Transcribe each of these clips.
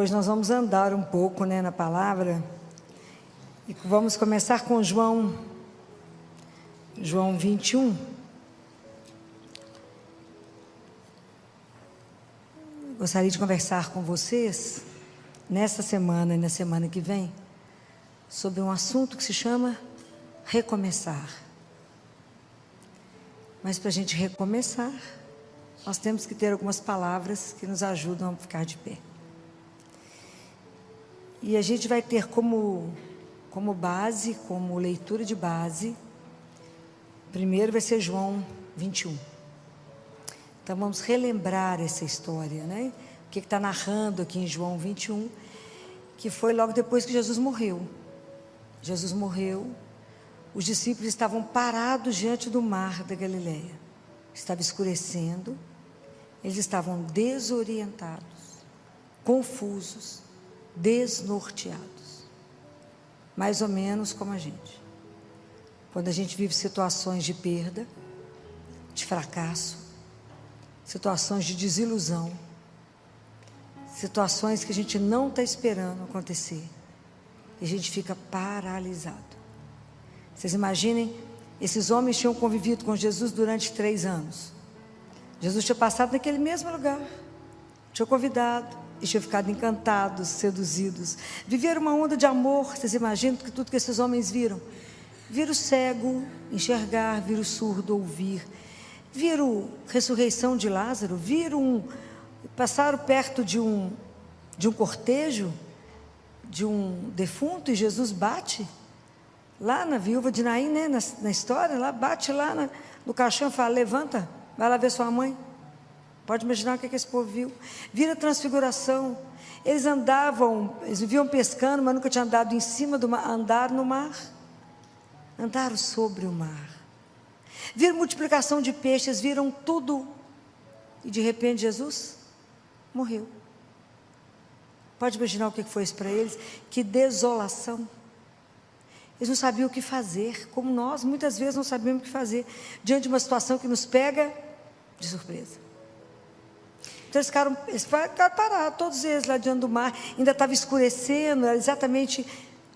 Hoje nós vamos andar um pouco, na palavra, e vamos começar com João 21. Gostaria de conversar com vocês, nesta semana e na semana que vem, sobre um assunto que se chama recomeçar. Mas para a gente recomeçar, nós temos que ter algumas palavras que nos ajudam a ficar de pé. E a gente vai ter como base, como leitura de base, primeiro vai ser João 21. Então vamos relembrar essa história, O que está narrando aqui em João 21, que foi logo depois que Jesus morreu. Jesus morreu, os discípulos estavam parados diante do mar da Galileia. Estava escurecendo, eles estavam desorientados, confusos, desnorteados, mais ou menos como a gente. Quando a gente vive situações de perda, de fracasso, situações de desilusão, situações que a gente não está esperando acontecer, e a gente fica paralisado. Vocês imaginem, esses homens tinham convivido com Jesus durante 3 anos. Jesus tinha passado naquele mesmo lugar, tinha convidado, e tinham ficado encantados, seduzidos, viveram uma onda de amor. Vocês imaginam que tudo que esses homens viram? Viram o cego enxergar, viram o surdo ouvir, viram a ressurreição de Lázaro, passaram perto de um cortejo, de um defunto, e Jesus bate lá na viúva de Naim, na história, lá bate lá no caixão e fala: levanta, vai lá ver sua mãe. Pode imaginar o que esse povo viu. Viram a transfiguração. Eles andavam, eles viviam pescando, mas nunca tinham andado em cima do mar. Andaram no mar, andaram sobre o mar, viram multiplicação de peixes, viram tudo, e de repente Jesus morreu. Pode imaginar o que foi isso para eles? Que desolação. Eles não sabiam o que fazer, como nós muitas vezes não sabemos o que fazer diante de uma situação que nos pega de surpresa. Então eles ficaram parados, todos eles lá diante do mar. Ainda estava escurecendo, era exatamente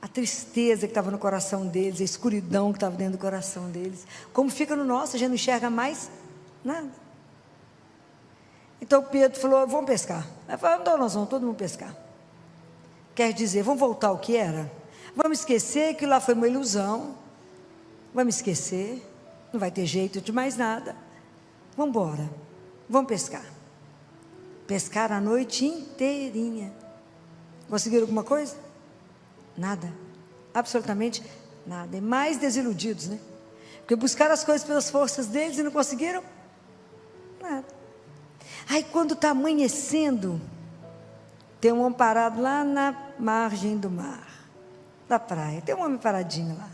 a tristeza que estava no coração deles, a escuridão que estava dentro do coração deles. Como fica no nosso, a gente não enxerga mais nada. Então Pedro falou: vamos pescar. Aí falou: não, nós vamos todo mundo pescar. Quer dizer, vamos voltar ao que era? Vamos esquecer que lá foi uma ilusão. Vamos esquecer, não vai ter jeito de mais nada. Vamos embora, vamos pescar. Pescaram a noite inteirinha. Conseguiram alguma coisa? Nada, absolutamente nada. E mais desiludidos, Porque buscaram as coisas pelas forças deles e não conseguiram nada. Aí quando está amanhecendo, tem um homem parado lá na margem do mar, da praia. Tem um homem paradinho lá.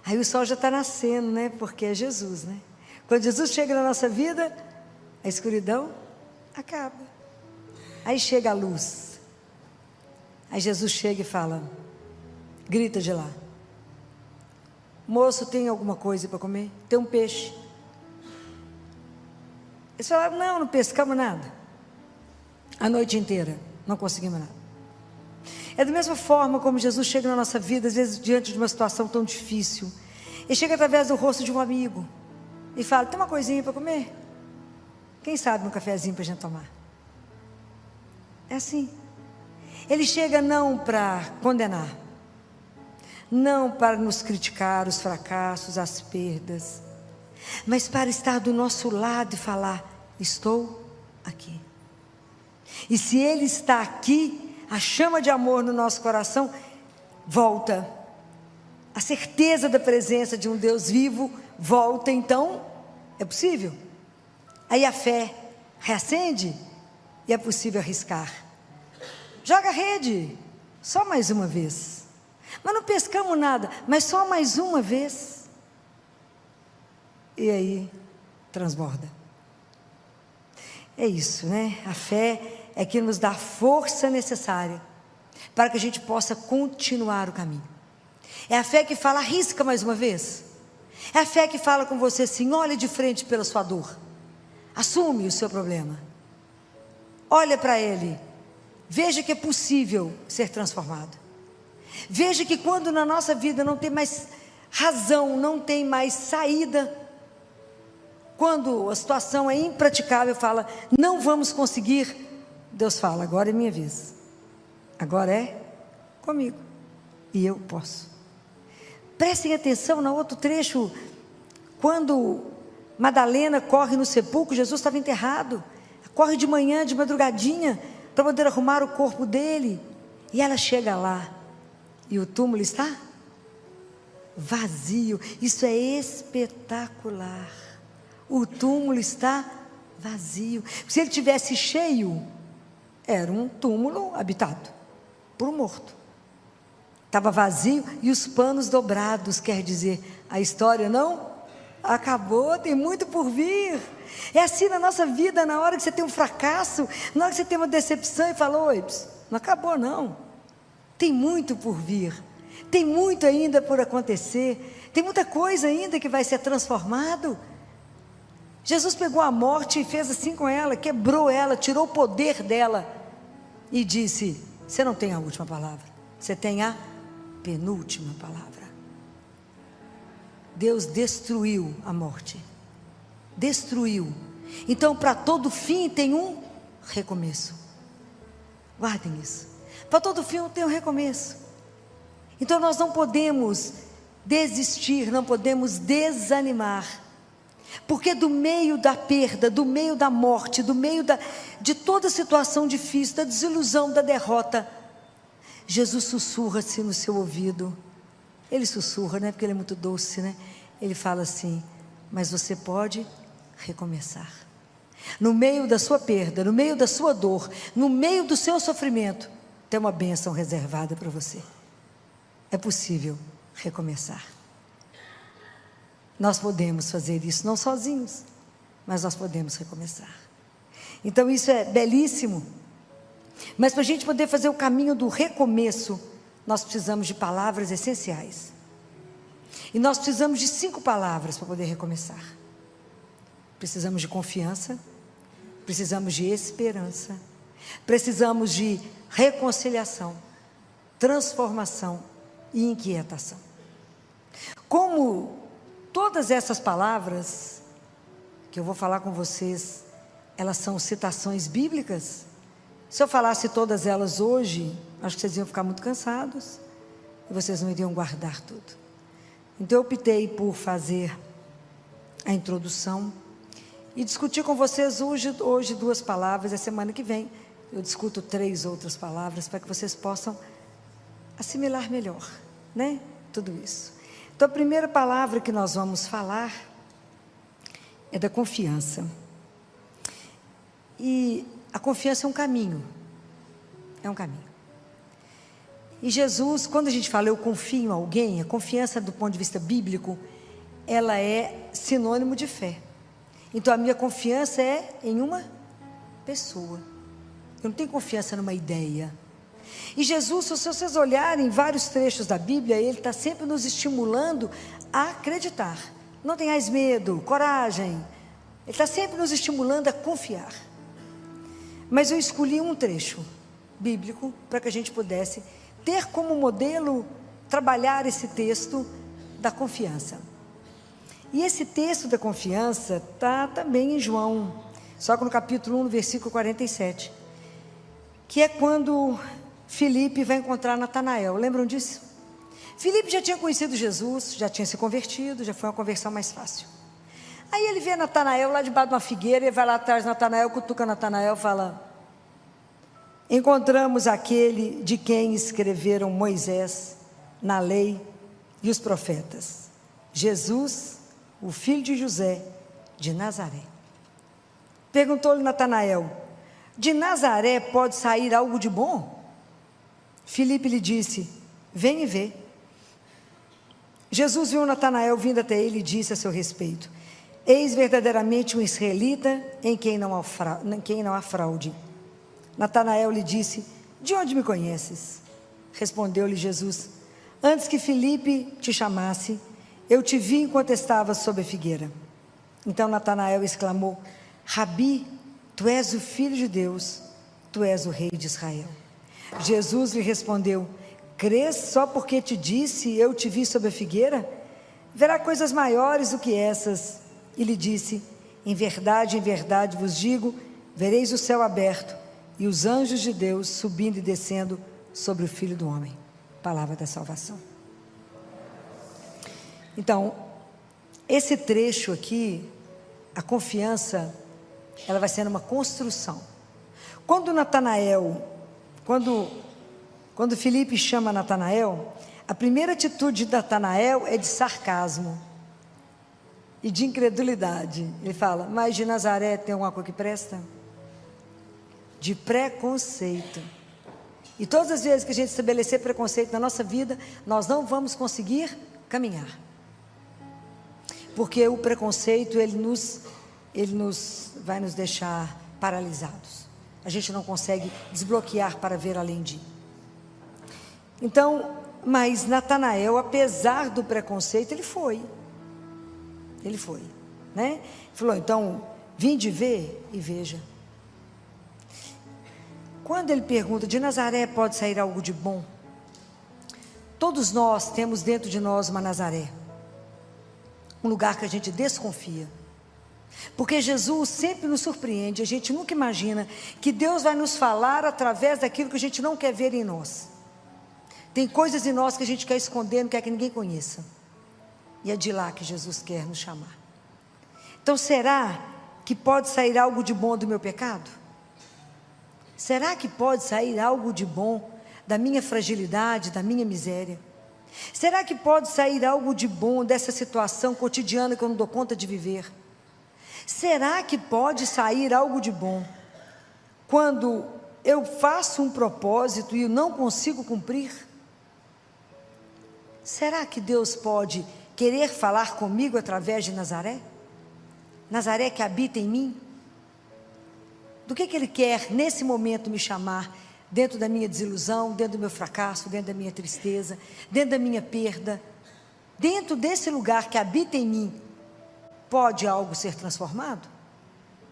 Aí o sol já está nascendo, Porque é Jesus, Quando Jesus chega na nossa vida, a escuridão acaba. Aí chega a luz. Aí Jesus chega e fala, grita de lá: moço, tem alguma coisa para comer? Tem um peixe. Eles falaram: não pescamos nada. A noite inteira, não conseguimos nada. É da mesma forma como Jesus chega na nossa vida, às vezes diante de uma situação tão difícil. Ele chega através do rosto de um amigo e fala: tem uma coisinha para comer? Quem sabe um cafezinho para a gente tomar? É assim. Ele chega não para condenar, não para nos criticar os fracassos, as perdas, mas para estar do nosso lado e falar: estou aqui. E se Ele está aqui, a chama de amor no nosso coração volta. A certeza da presença de um Deus vivo volta. Então é possível. Aí a fé reacende e é possível arriscar. Joga a rede, só mais uma vez. Mas não pescamos nada, mas só mais uma vez. E aí transborda. É isso, A fé é que nos dá a força necessária para que a gente possa continuar o caminho. É a fé que fala: arrisca mais uma vez. É a fé que fala com você assim: olhe de frente pela sua dor, assume o seu problema, olha para ele Veja que é possível ser transformado. Veja que quando na nossa vida não tem mais razão, não tem mais saída, quando a situação é impraticável, fala, não vamos conseguir, Deus fala, agora é minha vez, agora é comigo, e eu posso. Prestem atenção no outro trecho, quando Madalena corre no sepulcro, Jesus estava enterrado, corre de manhã, de madrugadinha, para poder arrumar o corpo dele, e ela chega lá, e o túmulo está vazio. Isso é espetacular. O túmulo está vazio. Se ele tivesse cheio, era um túmulo habitado por um morto. Estava vazio e os panos dobrados, quer dizer, a história não acabou, tem muito por vir. É assim na nossa vida, na hora que você tem um fracasso, na hora que você tem uma decepção e fala, oi, não acabou não. Tem muito por vir, tem muito ainda por acontecer, tem muita coisa ainda que vai ser transformado. Jesus pegou a morte e fez assim com ela, quebrou ela, tirou o poder dela e disse, você não tem a última palavra, você tem a penúltima palavra. Deus destruiu a morte, destruiu. Então para todo fim tem um recomeço, guardem isso. Para todo fim tem um recomeço. Então nós não podemos desistir, não podemos desanimar, porque do meio da perda, do meio da morte, do meio de toda situação difícil, da desilusão, da derrota, Jesus sussurra-se no seu ouvido. Ele sussurra, né? Porque ele é muito doce, né? Ele fala assim, mas você pode recomeçar. No meio da sua perda, no meio da sua dor, no meio do seu sofrimento, tem uma bênção reservada para você. É possível recomeçar. Nós podemos fazer isso, não sozinhos, mas nós podemos recomeçar. Então isso é belíssimo. Mas para a gente poder fazer o caminho do recomeço, nós precisamos de palavras essenciais. E nós precisamos de 5 palavras para poder recomeçar. Precisamos de confiança, precisamos de esperança, precisamos de reconciliação, transformação e inquietação. Como todas essas palavras que eu vou falar com vocês, elas são citações bíblicas, se eu falasse todas elas hoje, acho que vocês iam ficar muito cansados e vocês não iriam guardar tudo. Então eu optei por fazer a introdução e discutir com vocês hoje 2 palavras. A semana que vem eu discuto 3 outras palavras para que vocês possam assimilar melhor, né? Tudo isso. Então a primeira palavra que nós vamos falar é da confiança. E a confiança é um caminho. É um caminho. E Jesus, quando a gente fala eu confio em alguém, a confiança do ponto de vista bíblico, ela é sinônimo de fé. Então a minha confiança é em uma pessoa. Eu não tenho confiança numa ideia. E Jesus, se vocês olharem vários trechos da Bíblia, Ele está sempre nos estimulando a acreditar. Não tenhais medo, coragem. Ele está sempre nos estimulando a confiar. Mas eu escolhi um trecho bíblico para que a gente pudesse ter como modelo trabalhar esse texto da confiança. E esse texto da confiança está também em João, só que no capítulo 1, no versículo 47, que é quando Filipe vai encontrar Natanael. Lembram disso? Filipe já tinha conhecido Jesus, já tinha se convertido, já foi uma conversão mais fácil. Aí ele vê Natanael lá debaixo de uma figueira, ele vai lá atrás de Natanael, cutuca Natanael e fala: encontramos aquele de quem escreveram Moisés na lei e os profetas, Jesus, o filho de José, de Nazaré. Perguntou-lhe Natanael: de Nazaré pode sair algo de bom? Filipe lhe disse: vem e vê. Jesus viu Natanael vindo até ele e disse a seu respeito: eis verdadeiramente um israelita em quem não há fraude. Natanael lhe disse: de onde me conheces? Respondeu-lhe Jesus: antes que Filipe te chamasse, eu te vi enquanto estavas sob a figueira. Então Natanael exclamou: Rabi, tu és o Filho de Deus, tu és o rei de Israel. Jesus lhe respondeu: crês só porque te disse, eu te vi sob a figueira? Verá coisas maiores do que essas. E lhe disse: em verdade vos digo, vereis o céu aberto e os anjos de Deus subindo e descendo sobre o Filho do Homem. Palavra da salvação. Então, esse trecho aqui, a confiança, ela vai sendo uma construção. Quando Filipe chama Natanael, a primeira atitude de Natanael é de sarcasmo e de incredulidade. Ele fala: mas de Nazaré tem alguma coisa que presta? De preconceito. E todas as vezes que a gente estabelecer preconceito na nossa vida, nós não vamos conseguir caminhar. Porque o preconceito, ele vai nos deixar paralisados. A gente não consegue desbloquear para ver além de. Então, mas Natanael, apesar do preconceito, ele foi, né? Ele falou: então, vinde ver e veja. Quando ele pergunta: de Nazaré pode sair algo de bom? Todos nós temos dentro de nós uma Nazaré, um lugar que a gente desconfia, porque Jesus sempre nos surpreende. A gente nunca imagina que Deus vai nos falar através daquilo que a gente não quer ver em nós. Tem coisas em nós que a gente quer esconder, não quer que ninguém conheça, e é de lá que Jesus quer nos chamar. Então, será que pode sair algo de bom do meu pecado? Será que pode sair algo de bom da minha fragilidade, da minha miséria? Será que pode sair algo de bom dessa situação cotidiana que eu não dou conta de viver? Será que pode sair algo de bom quando eu faço um propósito e eu não consigo cumprir? Será que Deus pode querer falar comigo através de Nazaré? Nazaré que habita em mim? Do que Ele quer nesse momento me chamar? Dentro da minha desilusão, dentro do meu fracasso, dentro da minha tristeza, dentro da minha perda, dentro desse lugar que habita em mim, pode algo ser transformado?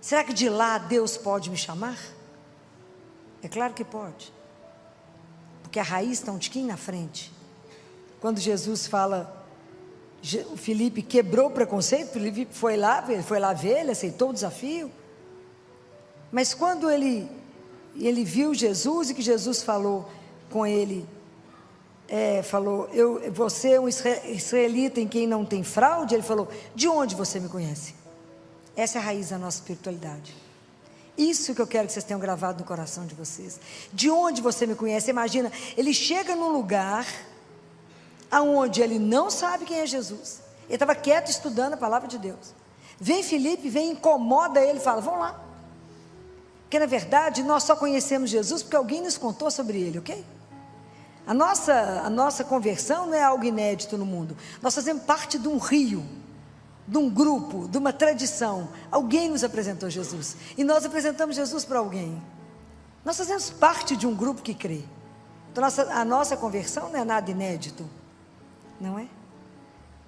Será que de lá Deus pode me chamar? É claro que pode, porque a raiz está um tiquinho na frente. Quando Jesus fala, o Filipe quebrou o preconceito, Filipe foi lá ver, ele aceitou o desafio. Mas quando ele viu Jesus, e que Jesus falou com ele, você é um israelita em quem não tem fraude, ele falou: de onde você me conhece? Essa é a raiz da nossa espiritualidade. Isso que eu quero que vocês tenham gravado no coração de vocês. De onde você me conhece? Imagina, ele chega num lugar aonde ele não sabe quem é Jesus. Ele estava quieto estudando a palavra de Deus. Vem Filipe, incomoda ele, fala: vamos lá. Porque na verdade nós só conhecemos Jesus porque alguém nos contou sobre ele, ok? A nossa conversão não é algo inédito no mundo. Nós fazemos parte de um rio, de um grupo, de uma tradição. Alguém nos apresentou Jesus, e nós apresentamos Jesus para alguém. Nós fazemos parte de um grupo que crê. Então a nossa conversão não é nada inédito, não é?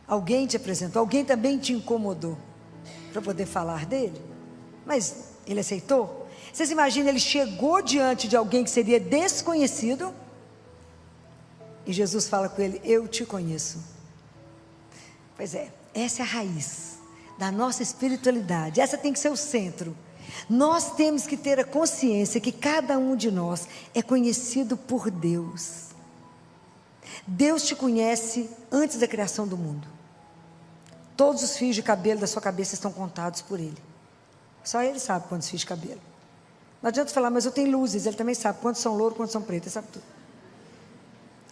Alguém te apresentou, alguém também te incomodou para poder falar dele, mas ele aceitou. Vocês imaginam, ele chegou diante de alguém que seria desconhecido, e Jesus fala com ele: eu te conheço. Pois é, essa é a raiz da nossa espiritualidade, essa tem que ser o centro. Nós temos que ter a consciência que cada um de nós é conhecido por Deus. Deus te conhece antes da criação do mundo. Todos os fios de cabelo da sua cabeça estão contados por Ele. Só Ele sabe quantos fios de cabelo. Não adianta falar: mas eu tenho luzes. Ele também sabe quantos são louros, quantos são pretos, Ele sabe tudo.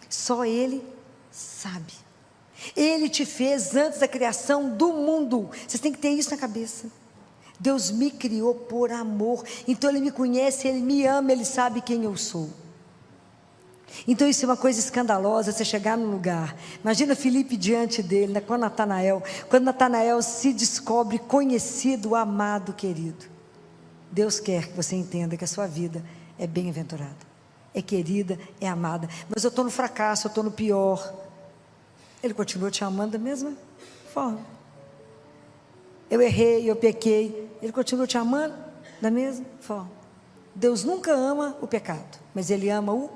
Só Ele sabe. Ele te fez antes da criação do mundo. Vocês têm que ter isso na cabeça. Deus me criou por amor, então Ele me conhece, Ele me ama, Ele sabe quem eu sou. Então isso é uma coisa escandalosa, você chegar num lugar. Imagina Filipe diante dele, com Natanael. Quando Natanael se descobre conhecido, amado, querido. Deus quer que você entenda que a sua vida é bem-aventurada, é querida, é amada. Mas eu estou no fracasso, eu estou no pior. Ele continua te amando da mesma forma. Eu errei, eu pequei, Ele continua te amando da mesma forma. Deus nunca ama o pecado, mas Ele ama o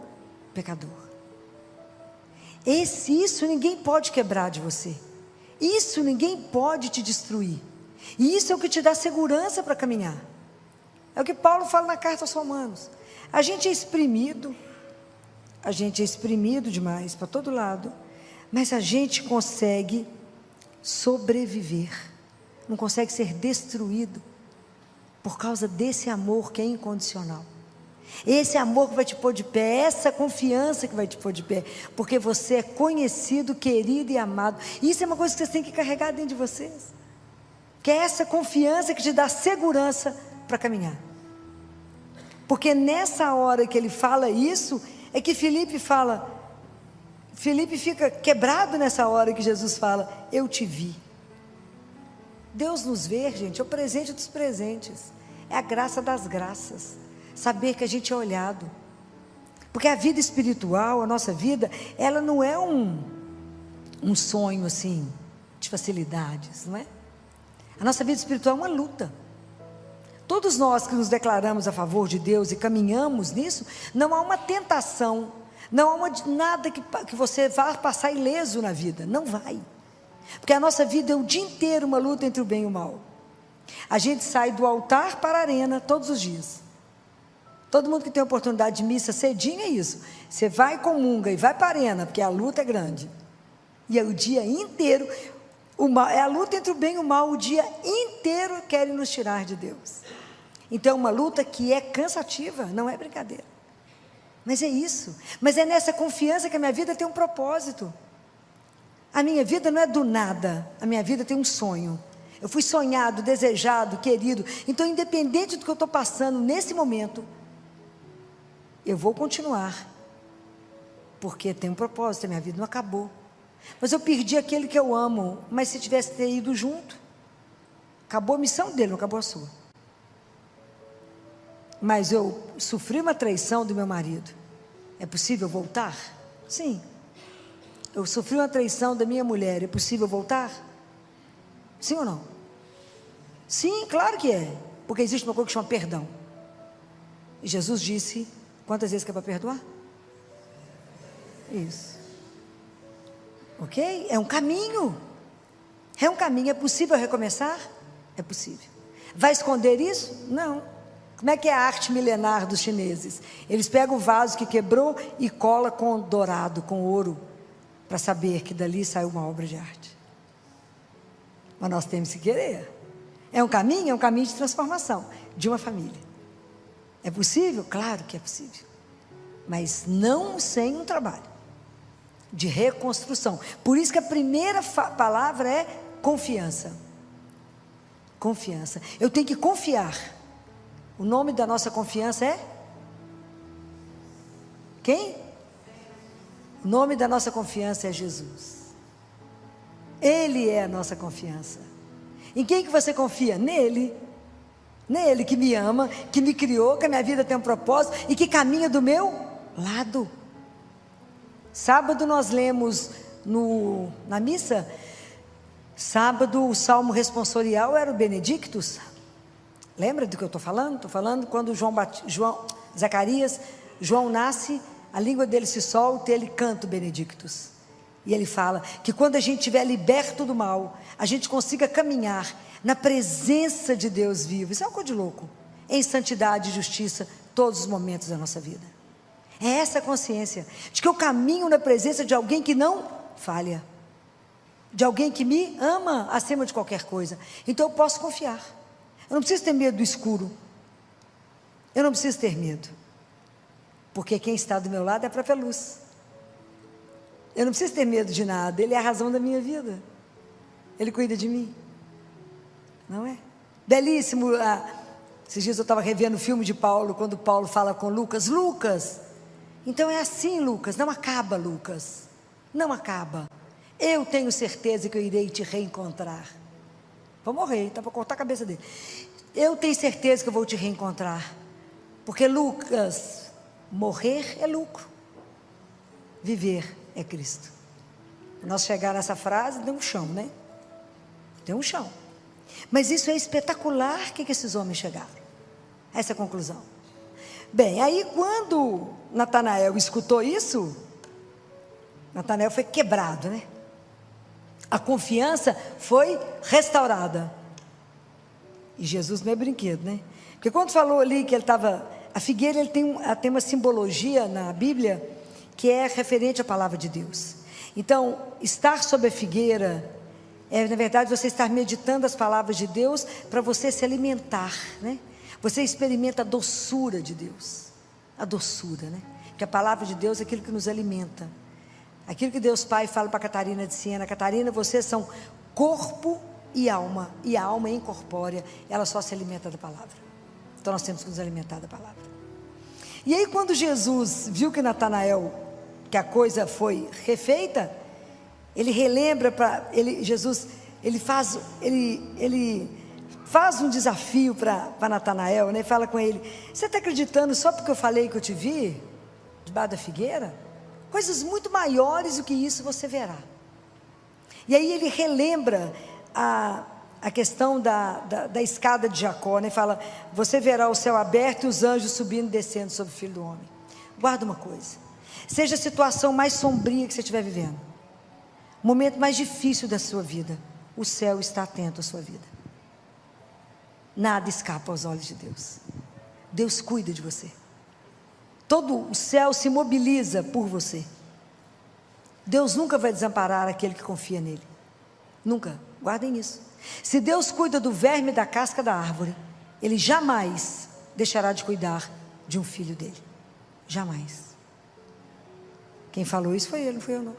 pecador. Isso ninguém pode quebrar de você. Isso ninguém pode te destruir. E isso é o que te dá segurança para caminhar. É o que Paulo fala na carta aos Romanos. A gente é exprimido demais para todo lado, mas a gente consegue sobreviver, não consegue ser destruído por causa desse amor que é incondicional. Esse amor que vai te pôr de pé, essa confiança que vai te pôr de pé, porque você é conhecido, querido e amado. Isso é uma coisa que vocês têm que carregar dentro de vocês, que é essa confiança que te dá segurança para caminhar. Porque nessa hora que ele fala isso, é que Filipe fica quebrado nessa hora que Jesus fala, eu te vi. Deus nos vê, gente, é o presente dos presentes, é a graça das graças, saber que a gente é olhado. Porque a vida espiritual, a nossa vida, ela não é um sonho assim, de facilidades, não é? A nossa vida espiritual é uma luta. Todos nós que nos declaramos a favor de Deus e caminhamos nisso, não há uma tentação, não há nada que você vá passar ileso na vida, não vai. Porque a nossa vida é o dia inteiro uma luta entre o bem e o mal. A gente sai do altar para a arena todos os dias. Todo mundo que tem oportunidade de missa cedinho é isso. Você vai, comunga e vai para a arena, porque a luta é grande. E é o dia inteiro, é a luta entre o bem e o mal, o dia inteiro querem nos tirar de Deus. Então é uma luta que é cansativa, não é brincadeira. Mas é isso. Mas é nessa confiança que a minha vida tem um propósito. A minha vida não é do nada, a minha vida tem um sonho. Eu fui sonhado, desejado, querido. Então, independente do que eu estou passando nesse momento, eu vou continuar, porque tem um propósito, a minha vida não acabou. Mas eu perdi aquele que eu amo, mas se tivesse ter ido junto, acabou a missão dele, não acabou a sua. Mas eu sofri uma traição do meu marido, é possível voltar? Sim. Eu sofri uma traição da minha mulher, é possível voltar? Sim ou não? Sim, claro que é, porque existe uma coisa que chama perdão. E Jesus disse, quantas vezes que é para perdoar? Isso. Ok? É um caminho. É um caminho, é possível recomeçar? É possível. Vai esconder isso? Não. Como é que é a arte milenar dos chineses? Eles pegam o vaso que quebrou e cola com dourado, com ouro, para saber que dali saiu uma obra de arte. Mas nós temos que querer. É um caminho de transformação de uma família. É possível? Claro que é possível. Mas não sem um trabalho de reconstrução. Por isso que a primeira palavra é confiança. Confiança. Eu tenho que confiar. O nome da nossa confiança é? Quem? O nome da nossa confiança é Jesus. Ele é a nossa confiança. Em quem que você confia? Nele. Nele que me ama, que me criou, que a minha vida tem um propósito e que caminha do meu lado. Sábado nós lemos na missa, sábado o salmo responsorial era o Benedictus. Lembra do que eu estou falando? Estou falando quando João nasce, a língua dele se solta e ele canta o Benedictus. E ele fala que quando a gente estiver liberto do mal, a gente consiga caminhar na presença de Deus vivo. Isso é uma coisa de louco. Em santidade e justiça, todos os momentos da nossa vida. É essa consciência de que eu caminho na presença de alguém que não falha. De alguém que me ama acima de qualquer coisa. Então eu posso confiar. Eu não preciso ter medo do escuro. Eu não preciso ter medo. Porque quem está do meu lado é a própria luz. Eu não preciso ter medo de nada. Ele é a razão da minha vida. Ele cuida de mim. Não é? Belíssimo. Esses dias eu estava revendo o filme de Paulo, quando Paulo fala com Lucas. Lucas, então é assim, Lucas. Não acaba, Lucas. Não acaba. Eu tenho certeza que eu irei te reencontrar. Vou morrer, está para cortar a cabeça dele. Eu tenho certeza que eu vou te reencontrar. Porque, Lucas, morrer é lucro. Viver é Cristo. Nós chegar nessa frase, tem um chão, né? Tem um chão. Mas isso é espetacular que esses homens chegaram a essa conclusão. Bem, aí quando Natanael escutou isso, Natanael foi quebrado, né? A confiança foi restaurada. E Jesus não é brinquedo, né? Porque quando falou ali que ele estava... A figueira tem uma simbologia na Bíblia que é referente à palavra de Deus. Então, estar sob a figueira na verdade, você estar meditando as palavras de Deus para você se alimentar, né? Você experimenta a doçura de Deus. A doçura, né? Porque a palavra de Deus é aquilo que nos alimenta. Aquilo que Deus Pai fala para Catarina de Siena: Catarina, vocês são corpo e a alma é incorpórea, ela só se alimenta da palavra. Então nós temos que nos alimentar da palavra. E aí quando Jesus viu que Natanael, que a coisa foi refeita, ele relembra Jesus, ele faz um desafio para Natanael, né? Fala com ele: você está acreditando só porque eu falei que eu te vi debaixo da figueira? Coisas muito maiores do que isso você verá. E aí ele relembra a questão da escada de Jacó, né? Fala: você verá o céu aberto e os anjos subindo e descendo sobre o Filho do Homem. Guarda uma coisa: seja a situação mais sombria que você estiver vivendo, o momento mais difícil da sua vida, o céu está atento à sua vida. Nada escapa aos olhos de Deus. Deus cuida de você. Todo o céu se mobiliza por você. Deus nunca vai desamparar aquele que confia nele. Nunca. Guardem isso. Se Deus cuida do verme da casca da árvore, Ele jamais deixará de cuidar de um filho dele. Jamais. Quem falou isso foi ele, não fui eu não.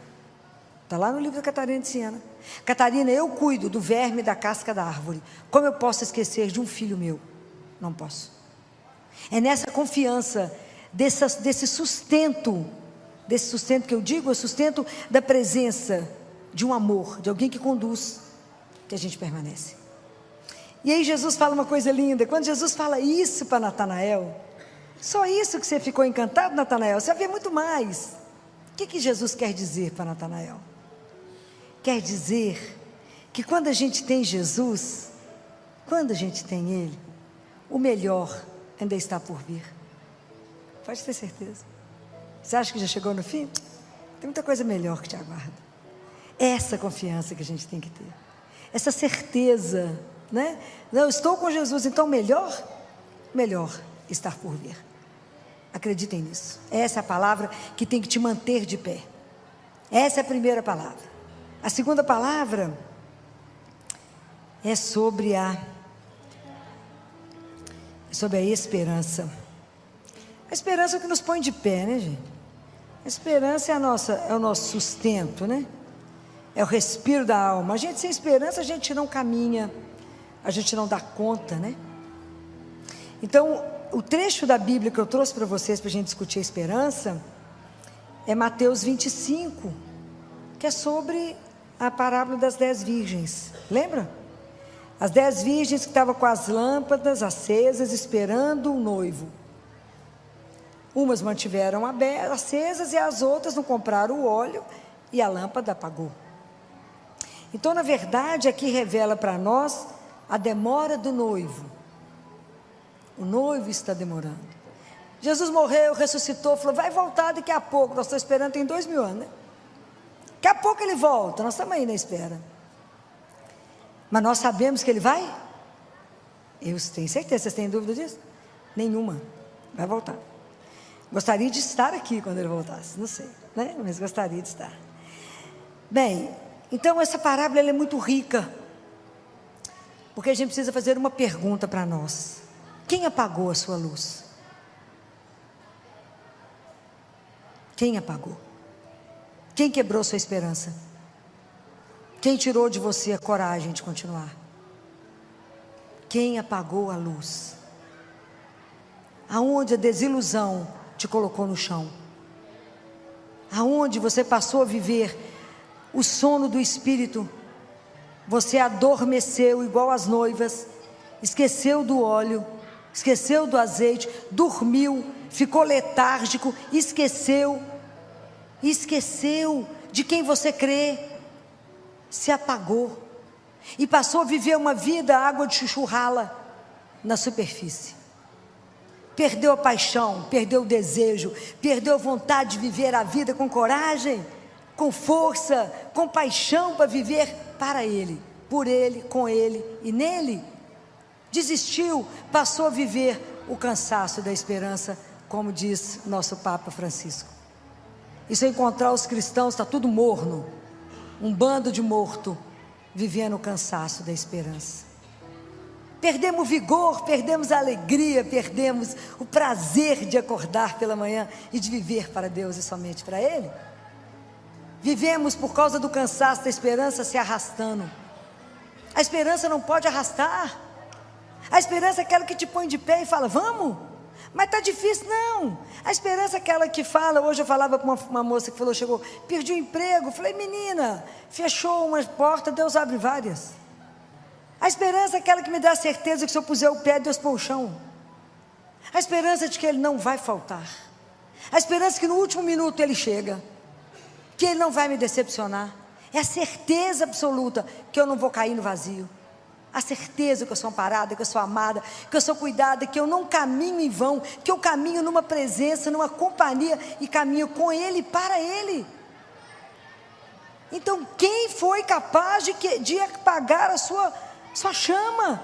Está lá no livro da Catarina de Siena. Catarina, eu cuido do verme da casca da árvore. Como eu posso esquecer de um filho meu? Não posso. É nessa confiança, desse sustento que eu digo, é o sustento da presença de um amor, de alguém que conduz, que a gente permanece. E aí Jesus fala uma coisa linda. Quando Jesus fala isso para Natanael, só isso que você ficou encantado, Natanael? Você vai ver muito mais. O que Jesus quer dizer para Natanael? Quer dizer que quando a gente tem Jesus, quando a gente tem Ele, o melhor ainda está por vir. Pode ter certeza. Você acha que já chegou no fim? Tem muita coisa melhor que te aguarda. Essa confiança que a gente tem que ter, essa certeza, né? Não, eu estou com Jesus, então melhor estar por vir. Acreditem nisso. Essa é a palavra que tem que te manter de pé. Essa é a primeira palavra. A segunda palavra é sobre a esperança. A esperança é o que nos põe de pé, né, gente? A esperança é o nosso sustento, né? É o respiro da alma. A gente sem esperança, a gente não caminha, a gente não dá conta, né? Então, o trecho da Bíblia que eu trouxe para vocês, para a gente discutir a esperança, é Mateus 25, que é sobre a parábola das 10 virgens. Lembra? As 10 virgens que estavam com as lâmpadas acesas, esperando o noivo. Umas mantiveram acesas e as outras não compraram o óleo e a lâmpada apagou. Então, na verdade, aqui revela para nós a demora do noivo. O noivo está demorando. Jesus morreu, ressuscitou, falou: vai voltar daqui a pouco. Nós estamos esperando, tem 2000 anos, né? Daqui a pouco ele volta, nós estamos aí na espera. Mas nós sabemos que ele vai? Eu tenho certeza. Vocês têm dúvida disso? Nenhuma. Vai voltar. Gostaria de estar aqui quando ele voltasse, não sei, né? Mas gostaria de estar. Bem, então essa parábola ela é muito rica, porque a gente precisa fazer uma pergunta para nós: quem apagou a sua luz? Quem apagou? Quem quebrou sua esperança? Quem tirou de você a coragem de continuar? Quem apagou a luz? Aonde a desilusão te colocou no chão? Aonde você passou a viver o sono do espírito? Você adormeceu igual as noivas, esqueceu do óleo, esqueceu do azeite, dormiu, ficou letárgico, esqueceu de quem você crê, se apagou e passou a viver uma vida água de chuchu rala na superfície. perdeu a paixão, perdeu o desejo, perdeu a vontade de viver a vida com coragem, com força, com paixão para viver para Ele, por Ele, com Ele e nele. Desistiu, passou a viver o cansaço da esperança, como diz nosso Papa Francisco. E se eu encontrar os cristãos, está tudo morno, um bando de morto, vivendo o cansaço da esperança. Perdemos o vigor, perdemos a alegria, perdemos o prazer de acordar pela manhã e de viver para Deus e somente para Ele. Vivemos por causa do cansaço da esperança se arrastando. A esperança não pode arrastar. A esperança é aquela que te põe de pé e fala, vamos, mas está difícil, não. A esperança é aquela que fala, hoje eu falava com uma moça que falou, chegou, perdi o emprego, falei, menina, fechou uma porta, Deus abre várias. A esperança é aquela que me dá a certeza que se eu puser o pé, Deus põe o chão. A esperança de que Ele não vai faltar. A esperança que no último minuto Ele chega, que Ele não vai me decepcionar. É a certeza absoluta que eu não vou cair no vazio. A certeza que eu sou amparada, que eu sou amada, que eu sou cuidada, que eu não caminho em vão, que eu caminho numa presença, numa companhia e caminho com Ele e para Ele. Então quem foi capaz de apagar a sua chama?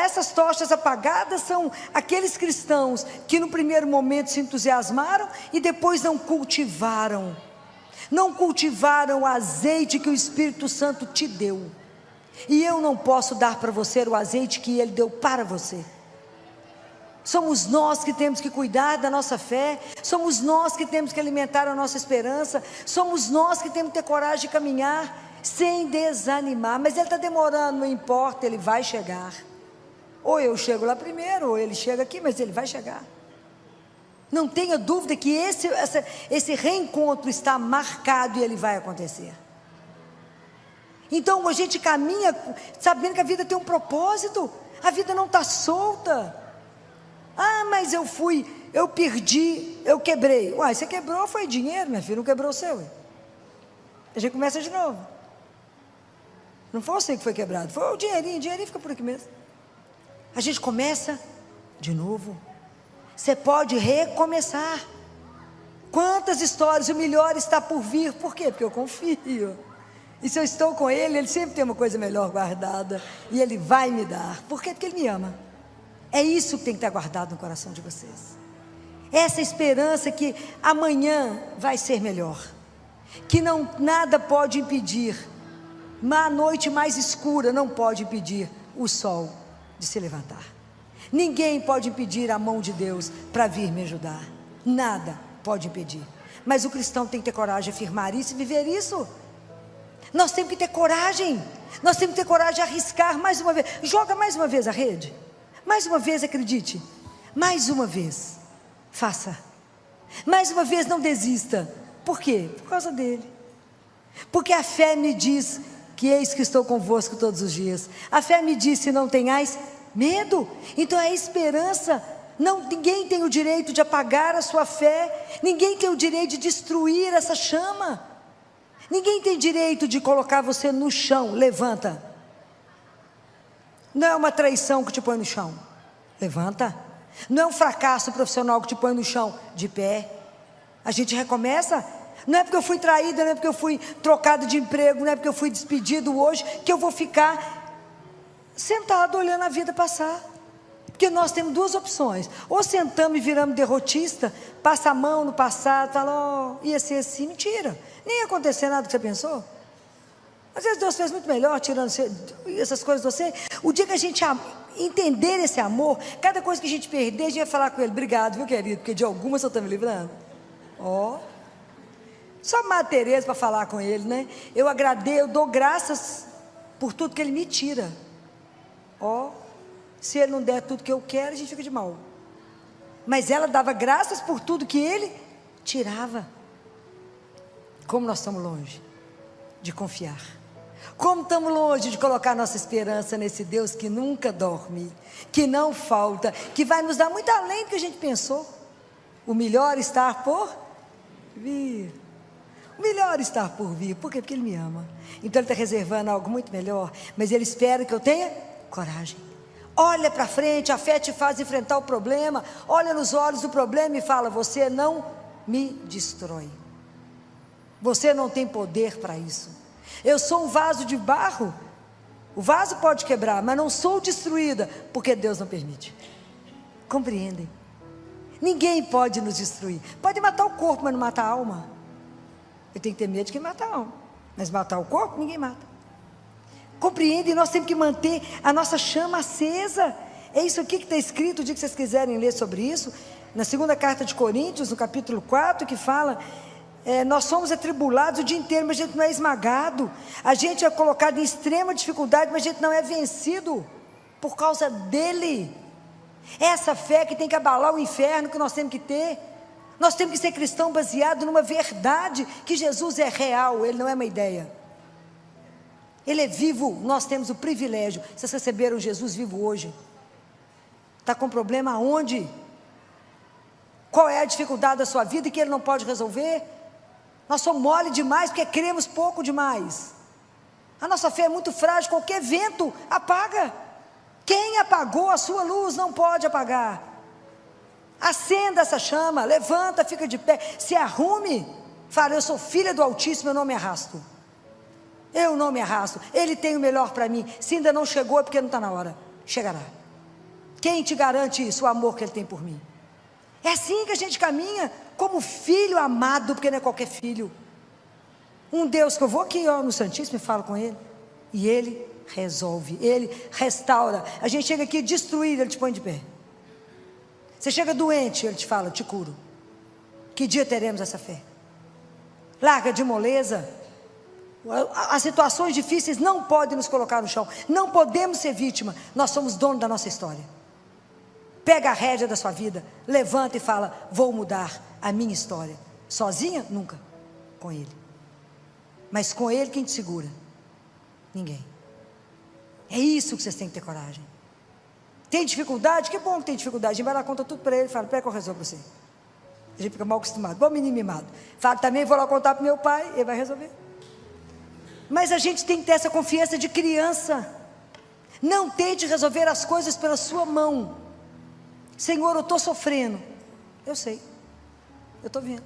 Essas tochas apagadas são aqueles cristãos que no primeiro momento se entusiasmaram e depois não cultivaram o azeite que o Espírito Santo te deu. E eu não posso dar para você o azeite que Ele deu para você. Somos nós que temos que cuidar da nossa fé, somos nós que temos que alimentar a nossa esperança, somos nós que temos que ter coragem de caminhar sem desanimar. Mas Ele está demorando, não importa, Ele vai chegar. Ou eu chego lá primeiro, ou Ele chega aqui, mas Ele vai chegar. Não tenha dúvida que esse reencontro está marcado e ele vai acontecer. Então a gente caminha sabendo que a vida tem um propósito, a vida não está solta. Ah, mas eu perdi, eu quebrei. Uai, você quebrou, foi dinheiro, minha filha, não quebrou o seu. A gente começa de novo. Não foi você que foi quebrado, foi o dinheirinho fica por aqui mesmo. A gente começa de novo. Você pode recomeçar. Quantas histórias, o melhor está por vir. Por quê? Porque eu confio. E se eu estou com Ele, Ele sempre tem uma coisa melhor guardada. E Ele vai me dar. Por quê? Porque Ele me ama. É isso que tem que estar guardado no coração de vocês. Essa esperança que amanhã vai ser melhor. Que nada pode impedir. A noite mais escura não pode impedir o sol de se levantar. Ninguém pode impedir a mão de Deus para vir me ajudar. Nada pode impedir. Mas o cristão tem que ter coragem de afirmar isso e viver isso. Nós temos que ter coragem. Nós temos que ter coragem de arriscar mais uma vez. Joga mais uma vez a rede. Mais uma vez acredite. Mais uma vez. Faça. Mais uma vez não desista. Por quê? Por causa dele. Porque a fé me diz que eis que estou convosco todos os dias. A fé me diz: se não tenhais medo. Então a esperança, ninguém tem o direito de apagar a sua fé. Ninguém tem o direito de destruir essa chama. Ninguém tem direito de colocar você no chão. Levanta. Não é uma traição que te põe no chão. Levanta. Não é um fracasso profissional que te põe no chão. De pé. A gente recomeça. Não é porque eu fui traída, não é porque eu fui trocado de emprego, não é porque eu fui despedido hoje, que eu vou ficar sentado olhando a vida passar. Porque nós temos duas opções: ou sentamos e viramos derrotista, passa a mão no passado, fala, ia ser assim. Mentira, nem ia acontecer nada que você pensou. Às vezes Deus fez muito melhor tirando essas coisas de você. O dia que a gente entender esse amor, cada coisa que a gente perder, a gente vai falar com Ele: obrigado, viu, querido, porque de algumas eu estou me livrando. Só Madre Teresa para falar com Ele, né? Eu agradeço, eu dou graças por tudo que Ele me tira. Se Ele não der tudo que eu quero, a gente fica de mal. Mas ela dava graças por tudo que Ele tirava. Como nós estamos longe de confiar. Como estamos longe de colocar nossa esperança nesse Deus que nunca dorme, que não falta, que vai nos dar muito além do que a gente pensou. O melhor está por vir. O melhor está por vir. Por quê? Porque Ele me ama. Então Ele está reservando algo muito melhor. Mas Ele espera que eu tenha coragem. Olha para frente, a fé te faz enfrentar o problema. Olha nos olhos do problema e fala: você não me destrói. Você não tem poder para isso. Eu sou um vaso de barro. O vaso pode quebrar, mas não sou destruída, porque Deus não permite. Compreendem? Ninguém pode nos destruir. Pode matar o corpo, mas não matar a alma. Eu tenho que ter medo de quem mata a alma, mas matar o corpo, ninguém mata. Compreendem? Nós temos que manter a nossa chama acesa. É isso aqui que está escrito, o dia que vocês quiserem ler sobre isso, na segunda carta de Coríntios, no capítulo 4, que fala... nós somos atribulados o dia inteiro, mas a gente não é esmagado. A gente é colocado em extrema dificuldade, mas a gente não é vencido por causa dele. Essa fé que tem que abalar o inferno, que nós temos que ter. Nós temos que ser cristão baseado numa verdade, que Jesus é real, ele não é uma ideia. Ele é vivo. Nós temos o privilégio. Vocês receberam Jesus vivo hoje? Está com problema aonde? Qual é a dificuldade da sua vida que ele não pode resolver? Nós somos mole demais porque cremos pouco demais. A nossa fé é muito frágil, qualquer vento apaga. Quem apagou a sua luz não pode apagar. Acenda essa chama, levanta, fica de pé, se arrume. Fala: eu sou filha do Altíssimo, eu não me arrasto. Eu não me arrasto, Ele tem o melhor para mim. Se ainda não chegou é porque não está na hora. Chegará. Quem te garante isso? O amor que Ele tem por mim. É assim que a gente caminha, como filho amado, porque não é qualquer filho. Um Deus que eu vou aqui no Santíssimo e falo com Ele, e Ele resolve, Ele restaura. A gente chega aqui destruído, Ele te põe de pé. Você chega doente, Ele te fala: te curo. Que dia teremos essa fé? Larga de moleza. As situações difíceis não podem nos colocar no chão. Não podemos ser vítima. Nós somos donos da nossa história. Pega a rédea da sua vida, levanta e fala: vou mudar a minha história. Sozinha? Nunca. Com Ele. Mas com Ele quem te segura? Ninguém. É isso que vocês têm que ter coragem. Tem dificuldade? Que bom que tem dificuldade. A gente vai lá, conta tudo para Ele e fala: pera que eu resolvo você. A gente fica mal acostumado, bom menino mimado. Fala: também vou lá contar para o meu pai, ele vai resolver. Mas a gente tem que ter essa confiança de criança. Não tente resolver as coisas pela sua mão. Senhor, eu estou sofrendo. Eu sei, eu estou vendo,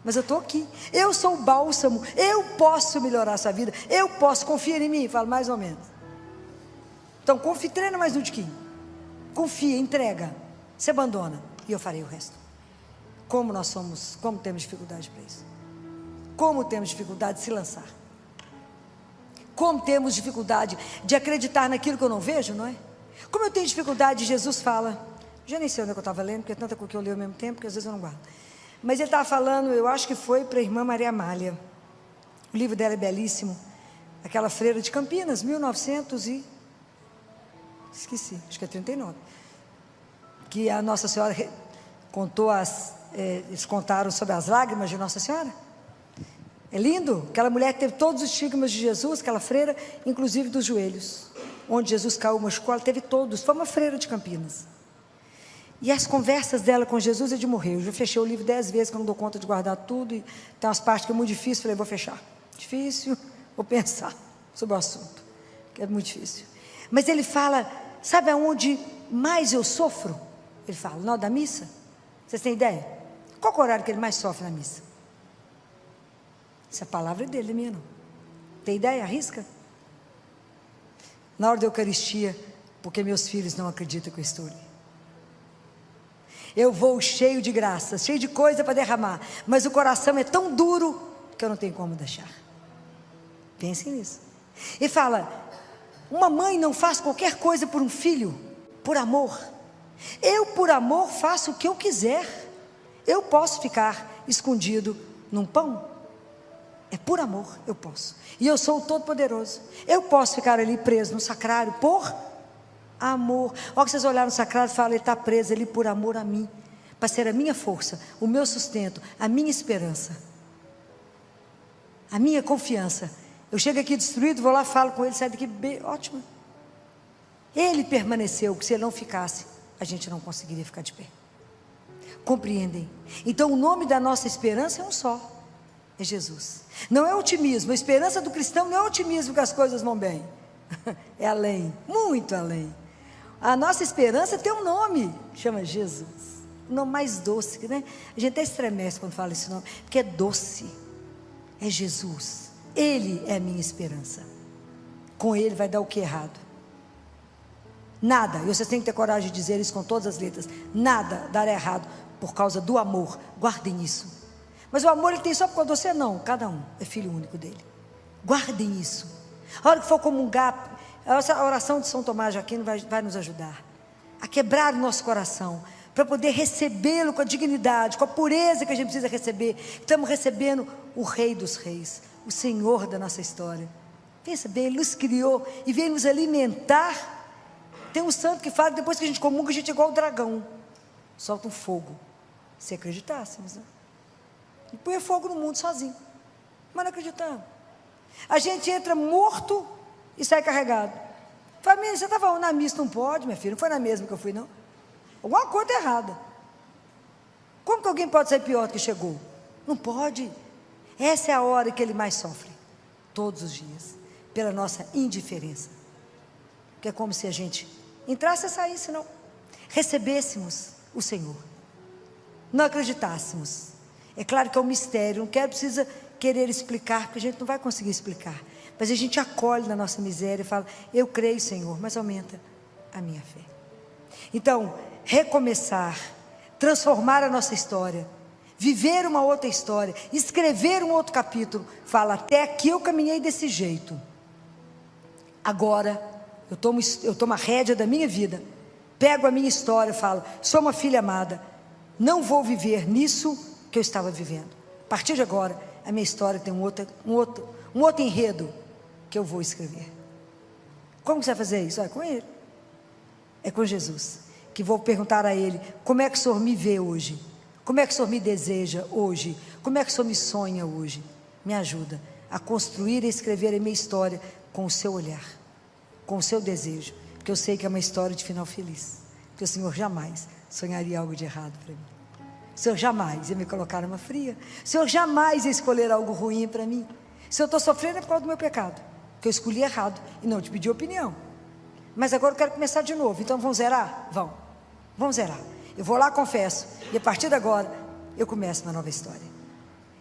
mas eu estou aqui. Eu sou o bálsamo, eu posso melhorar a sua vida. Eu posso, confia em mim. Falo: mais ou menos. Então confia, treina mais um tiquinho. Confia, entrega, se abandona, e eu farei o resto. Como nós somos, como temos dificuldade para isso. Como temos dificuldade de se lançar. Como temos dificuldade de acreditar naquilo que eu não vejo, não é? Como eu tenho dificuldade, Jesus fala, já nem sei onde é que eu estava lendo, porque é tanta coisa que eu leio ao mesmo tempo, que às vezes eu não guardo. Mas ele estava falando, eu acho que foi para a irmã Maria Amália. O livro dela é belíssimo. Aquela freira de Campinas, 1900 e... esqueci, acho que é 39. Que a Nossa Senhora contou eles contaram sobre as lágrimas de Nossa Senhora. É lindo, aquela mulher que teve todos os estigmas de Jesus, aquela freira, inclusive dos joelhos, onde Jesus caiu, machucou, ela teve todos. Foi uma freira de Campinas. E as conversas dela com Jesus é de morrer. Eu já fechei o livro 10 vezes, que eu não dou conta de guardar tudo, e tem umas partes que é muito difícil, falei: vou fechar. Difícil, vou pensar sobre o assunto, que é muito difícil. Mas ele fala, sabe aonde mais eu sofro? Ele fala: na hora da missa. Vocês têm ideia? Qual é o horário que ele mais sofre na missa? Essa palavra é dele, não é minha não. Tem ideia? Arrisca? Na hora da Eucaristia, porque meus filhos não acreditam que eu estou ali. Eu vou cheio de graça, cheio de coisa para derramar, mas o coração é tão duro que eu não tenho como deixar. Pensem nisso. E fala: uma mãe não faz qualquer coisa por um filho, por amor. Eu, por amor, faço o que eu quiser. Eu posso ficar escondido num pão. É por amor, eu posso. E eu sou o Todo-Poderoso. Eu posso ficar ali preso no sacrário por amor. Olha que vocês olharam no sacrário e falam: ele está preso ali por amor a mim, para ser a minha força, o meu sustento, a minha esperança, a minha confiança. Eu chego aqui destruído, vou lá, falo com ele, saio daqui ótimo. Ele permaneceu, que se ele não ficasse, a gente não conseguiria ficar de pé. Compreendem? Então o nome da nossa esperança é um só. É Jesus. Não é otimismo. A esperança do cristão não é otimismo que as coisas vão bem. É além, muito além. A nossa esperança tem um nome, chama Jesus. O nome mais doce, né? A gente até estremece quando fala esse nome, porque é doce. É Jesus. Ele é a minha esperança. Com Ele vai dar o que errado? Nada. E vocês têm que ter coragem de dizer isso com todas as letras. Nada dará errado por causa do amor. Guardem isso. Mas o amor ele tem só por causa de você? Não. Cada um é filho único dele. Guardem isso. A hora que for comungar, a oração de São Tomás de Aquino vai nos ajudar a quebrar o nosso coração, para poder recebê-lo com a dignidade, com a pureza que a gente precisa receber. Estamos recebendo o Rei dos Reis, o Senhor da nossa história. Pensa bem, Ele nos criou e veio nos alimentar. Tem um santo que fala que depois que a gente comunga, a gente é igual o dragão, solta um fogo. Se acreditássemos, né? E põe fogo no mundo sozinho, mas não acreditamos. A gente entra morto e sai carregado. Família, você estava na missa? Não pode, minha filha, não foi na mesma que eu fui, não. Alguma coisa está errada. Como que alguém pode sair pior do que chegou? Não pode. Essa é a hora que ele mais sofre, todos os dias, pela nossa indiferença. Que é como se a gente entrasse e saísse, não. Recebêssemos o Senhor, não acreditássemos. É claro que é um mistério, não precisa querer explicar, porque a gente não vai conseguir explicar. Mas a gente acolhe na nossa miséria e fala: eu creio, Senhor, mas aumenta a minha fé. Então, recomeçar, transformar a nossa história, viver uma outra história, escrever um outro capítulo. Fala: até aqui eu caminhei desse jeito, agora eu tomo a rédea da minha vida, pego a minha história e falo: sou uma filha amada, não vou viver nisso que eu estava vivendo. A partir de agora, a minha história tem um outro enredo que eu vou escrever. Como você vai fazer isso? É com Ele, é com Jesus, que vou perguntar a Ele: como é que o Senhor me vê hoje? Como é que o Senhor me deseja hoje? Como é que o Senhor me sonha hoje? Me ajuda a construir e escrever a minha história com o seu olhar, com o seu desejo, porque eu sei que é uma história de final feliz, porque o Senhor jamais sonharia algo de errado para mim. O Senhor jamais ia me colocar numa fria. O Senhor jamais ia escolher algo ruim para mim. Se eu estou sofrendo é por causa do meu pecado, que eu escolhi errado e não te pedi opinião. Mas agora eu quero começar de novo. Então vamos zerar? Vamos zerar. Eu vou lá, confesso, e a partir de agora eu começo uma nova história.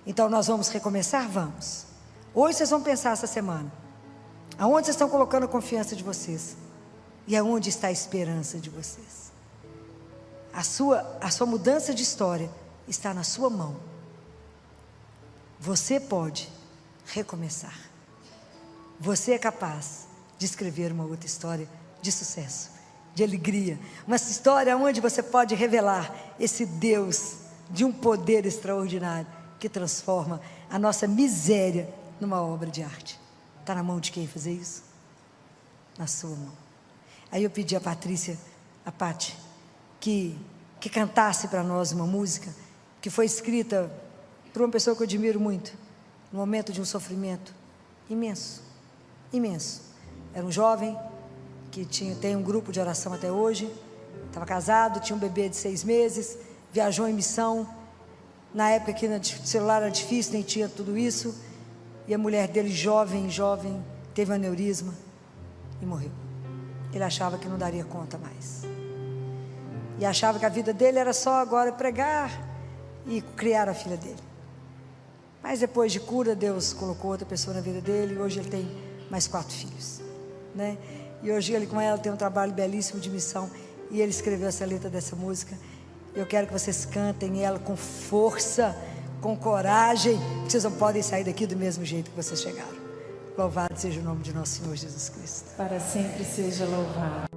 Então nós vamos recomeçar? Vamos. Hoje vocês vão pensar essa semana, aonde vocês estão colocando a confiança de vocês, e aonde está a esperança de vocês. A sua mudança de história está na sua mão. Você pode recomeçar. Você é capaz de escrever uma outra história de sucesso, de alegria, uma história onde você pode revelar esse Deus de um poder extraordinário, que transforma a nossa miséria numa obra de arte. Está na mão de quem fazer isso? Na sua mão. Aí eu pedi a Patrícia, a Pati, que cantasse para nós uma música que foi escrita por uma pessoa que eu admiro muito, no momento de um sofrimento imenso, imenso. Era um jovem que tem um grupo de oração até hoje, estava casado, tinha um bebê de 6 meses, viajou em missão, na época que o celular era difícil, nem tinha tudo isso, e a mulher dele, jovem, teve um aneurisma e morreu. Ele achava que não daria conta mais, e achava que a vida dele era só agora pregar e criar a filha dele. Mas depois de cura, Deus colocou outra pessoa na vida dele, e hoje ele tem mais 4 filhos, né? E hoje ele com ela tem um trabalho belíssimo de missão, e ele escreveu essa letra dessa música. Eu quero que vocês cantem ela com força, com coragem, que vocês não podem sair daqui do mesmo jeito que vocês chegaram. Louvado seja o nome de nosso Senhor Jesus Cristo. Para sempre seja louvado.